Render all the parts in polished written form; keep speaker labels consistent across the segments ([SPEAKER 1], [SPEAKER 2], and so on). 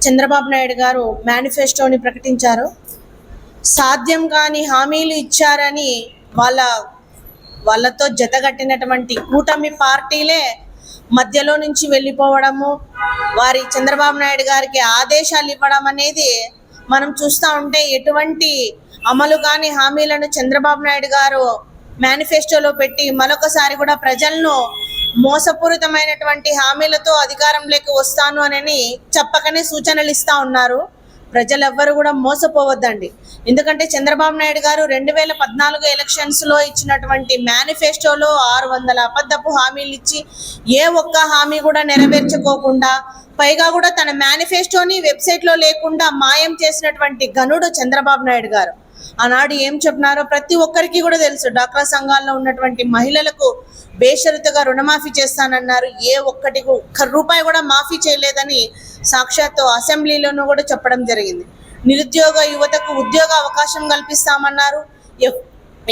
[SPEAKER 1] చంద్రబాబు నాయుడు గారు మేనిఫెస్టోని ప్రకటించారు. సాధ్యం కాని హామీలు ఇచ్చారని వాళ్ళతో జతగట్టినటువంటి కూటమి పార్టీలే మధ్యలో నుంచి వెళ్ళిపోవడము, వారి చంద్రబాబు నాయుడు గారికి ఆదేశాలు ఇవ్వడం అనేది మనం చూస్తూ ఉంటే ఎటువంటి అమలు కాని హామీలను చంద్రబాబు నాయుడు గారు మేనిఫెస్టోలో పెట్టి మరొకసారి కూడా ప్రజలను మోసపూరితమైనటువంటి హామీలతో అధికారంలోకి వస్తాను అని చెప్పకనే సూచనలు ఇస్తా ఉన్నారు. ప్రజలెవ్వరు కూడా మోసపోవద్దండి. ఎందుకంటే చంద్రబాబు నాయుడు గారు 2014 ఎలక్షన్స్లో ఇచ్చినటువంటి మేనిఫెస్టోలో 600 అబద్ధపు హామీలు ఇచ్చి ఏ ఒక్క హామీ కూడా నెరవేర్చుకోకుండా, పైగా కూడా తన మేనిఫెస్టోని వెబ్సైట్లో లేకుండా మాయం చేసినటువంటి ఘనుడు చంద్రబాబు నాయుడు గారు. ఆనాడు ఏం చెప్పినారో ప్రతి ఒక్కరికి కూడా తెలుసు. డ్వాక్రా సంఘాల్లో ఉన్నటువంటి మహిళలకు బేషరతుగా రుణమాఫీ చేస్తానన్నారు. ఒక్క రూపాయి కూడా మాఫీ చేయలేదని సాక్షాత్తు అసెంబ్లీలోనూ కూడా చెప్పడం జరిగింది. నిరుద్యోగ యువతకు ఉద్యోగ అవకాశం కల్పిస్తామన్నారు.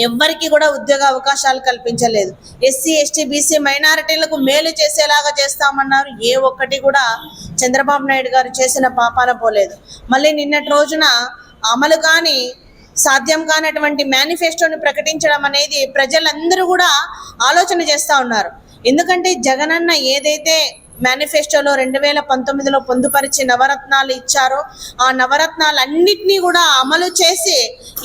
[SPEAKER 1] ఎవ్వరికి కూడా ఉద్యోగ అవకాశాలు కల్పించలేదు. ఎస్సీ, ఎస్టీ, బీసీ మైనారిటీలకు మేలు చేసేలాగా చేస్తామన్నారు. ఒక్కటి కూడా చంద్రబాబు నాయుడు గారు చేసిన పాపాన పోలేదు. మళ్ళీ నిన్నటి రోజున అమలు కాని సాధ్యం కానటువంటి మేనిఫెస్టోని ప్రకటించడం అనేది ప్రజలందరూ కూడా ఆలోచన చేస్తూ ఉన్నారు. ఎందుకంటే జగనన్న ఏదైతే మేనిఫెస్టోలో 2019లో పొందుపరిచి నవరత్నాలు ఇచ్చారో ఆ నవరత్నాలన్నింటినీ కూడా అమలు చేసి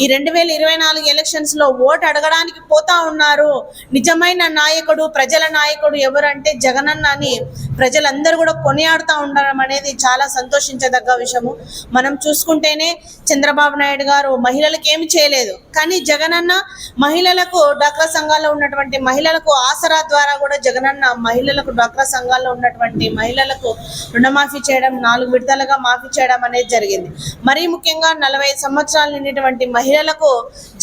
[SPEAKER 1] ఈ 2024 ఎలక్షన్స్లో ఓటు అడగడానికి పోతా ఉన్నారు. నిజమైన నాయకుడు, ప్రజల నాయకుడు ఎవరంటే జగనన్న అని ప్రజలందరూ కూడా కొనియాడుతూ ఉండడం అనేది చాలా సంతోషించదగ్గ విషయము. మనం చూసుకుంటేనే చంద్రబాబు నాయుడు గారు మహిళలకు ఏమి చేయలేదు, కానీ జగనన్న మహిళలకు, డ్వాక్రా సంఘాల్లో ఉన్నటువంటి మహిళలకు ఆసరా ద్వారా కూడా జగనన్న మహిళలకు, డ్వాక్రా సంఘాల్లో ఉన్నటువంటి మహిళలకు రుణమాఫీ చేయడం, 4 విడతలుగా మాఫీ చేయడం అనేది జరిగింది. మరీ ముఖ్యంగా 45 సంవత్సరాలు నిండినటువంటి మహిళలకు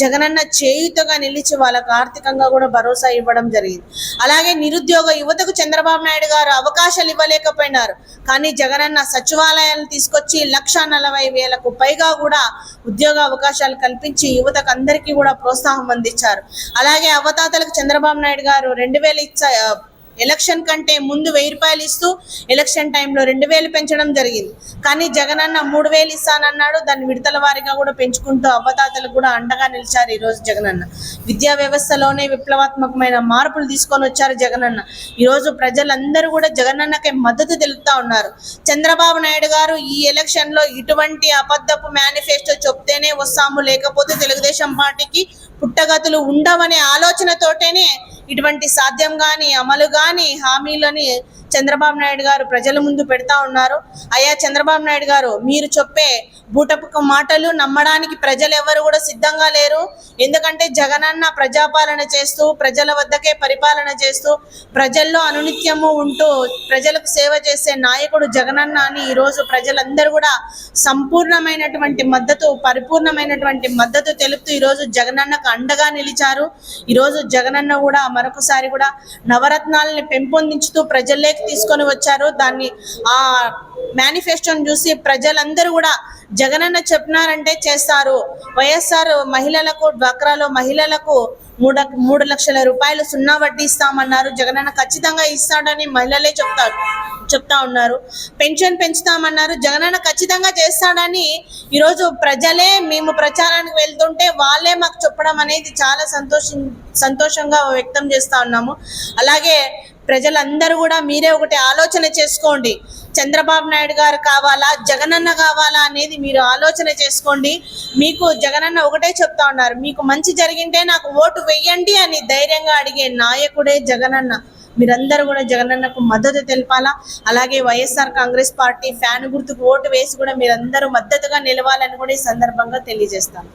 [SPEAKER 1] జగనన్న చేయూతగా నిలిచి వాళ్ళకు ఆర్థికంగా కూడా భరోసా ఇవ్వడం జరిగింది. అలాగే నిరుద్యోగ యువతకు చంద్రబాబు నాయుడు గారు అవకాశాలు ఇవ్వలేకపోయినారు, కానీ జగనన్న సచివాలయాలు తీసుకొచ్చి 1,40,000కు పైగా కూడా ఉద్యోగ అవకాశాలు కల్పించి యువతకు అందరికీ కూడా ప్రోత్సాహం అందించారు. అలాగే అవతాతలకు చంద్రబాబు నాయుడు గారు 2,000 ఎలక్షన్ కంటే ముందు 1,000 రూపాయలు ఇస్తూ ఎలక్షన్ టైంలో 2,000 పెంచడం జరిగింది. కానీ జగనన్న 3,000 ఇస్తానన్నాడు. దాన్ని విడతల వారీగా కూడా పెంచుకుంటూ అవ్వతాతలకు కూడా అండగా నిలిచారు ఈరోజు జగనన్న. విద్యా వ్యవస్థలోనే విప్లవాత్మకమైన మార్పులు తీసుకొని వచ్చారు జగనన్న. ఈరోజు ప్రజలందరూ కూడా జగనన్నకే మద్దతు తెలుపుతా ఉన్నారు. చంద్రబాబు నాయుడు గారు ఈ ఎలక్షన్లో ఇటువంటి అబద్ధపు మేనిఫెస్టో చెప్తేనే వస్తాము, లేకపోతే తెలుగుదేశం పార్టీకి పుట్టగతులు ఉండవనే ఆలోచనతోటేనే ఇటువంటి సాధ్యం కాని, అమలు కాని హామీలని చంద్రబాబు నాయుడు గారు ప్రజల ముందు పెడతా ఉన్నారు. అయ్యా చంద్రబాబు నాయుడు గారు, మీరు చెప్పే బూటపు మాటలు నమ్మడానికి ప్రజలు ఎవరు కూడా సిద్ధంగా లేరు. ఎందుకంటే జగనన్న ప్రజాపాలన చేస్తూ, ప్రజల వద్దకే పరిపాలన చేస్తూ, ప్రజల్లో అనునిత్యము ఉంటూ ప్రజలకు సేవ చేసే నాయకుడు జగనన్న అని ఈరోజు ప్రజలందరూ కూడా సంపూర్ణమైనటువంటి మద్దతు, పరిపూర్ణమైనటువంటి మద్దతు తెలుపుతూ ఈరోజు జగనన్నకు అండగా నిలిచారు. ఈరోజు జగనన్న కూడా మరొకసారి కూడా నవరత్నాలని పెంపొందించుతూ ప్రజల్లోకి తీసుకొని వచ్చారు. దాన్ని ఆ మేనిఫెస్టోని చూసి ప్రజలందరూ కూడా జగనన్న చెప్పినారంటే చేస్తారు. వైఎస్ఆర్ మహిళలకు, డ్వాక్రాలో మహిళలకు 3 లక్షల రూపాయలు సున్నా వడ్డీ ఇస్తామన్నారు. జగనన్న ఖచ్చితంగా ఇస్తాడని మహిళలే చెప్తా ఉన్నారు. పెన్షన్ పెంచుతామన్నారు. జగనన్న ఖచ్చితంగా చేస్తాడని ఈరోజు ప్రజలే, మేము ప్రచారానికి వెళ్తుంటే వాళ్ళే మాకు చెప్పడం అనేది చాలా సంతోషంగా వ్యక్తం చేస్తా ఉన్నాము. అలాగే ప్రజలందరూ కూడా మీరే ఒకటి ఆలోచన చేసుకోండి. చంద్రబాబు నాయుడు గారు కావాలా, జగనన్న కావాలా అనేది మీరు ఆలోచన చేసుకోండి. మీకు జగనన్న ఒకటే చెప్తా ఉన్నారు, మీకు మంచి జరిగింటే నాకు ఓటు వెయ్యండి అని ధైర్యంగా అడిగే నాయకుడే జగనన్న. మీరందరూ కూడా జగనన్నకు మద్దతు తెలపాలా. అలాగే వైఎస్ఆర్ కాంగ్రెస్ పార్టీ ఫ్యాన్ గుర్తుకు ఓటు వేసి కూడా మీరందరూ మద్దతుగా నిలవాలని కూడా ఈ సందర్భంగా తెలియజేస్తాను.